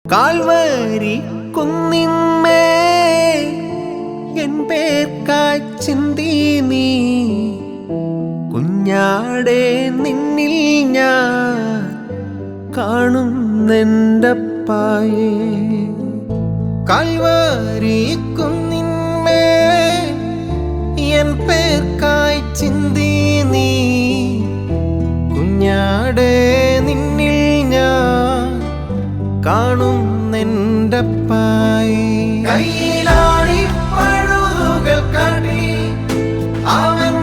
Calvary കുന്നിന്മേ N പേർക്കായി ചിന്തി നീ കുഞ്ഞാടെ നിന്നിൽ ഞാൻ കാണുന്നെൻ്റപ്പായേ. കാൽവരി കുന്നിന്മേ എൻ പേർക്കായി ചിന്തി നീ കുഞ്ഞാടെ നിന്നിൽ ഞാൻ കാണുന്നെൻ്റപ്പായേ. കയ്യിലാണി പഴുതുകൾ കാട്ടി അവൻ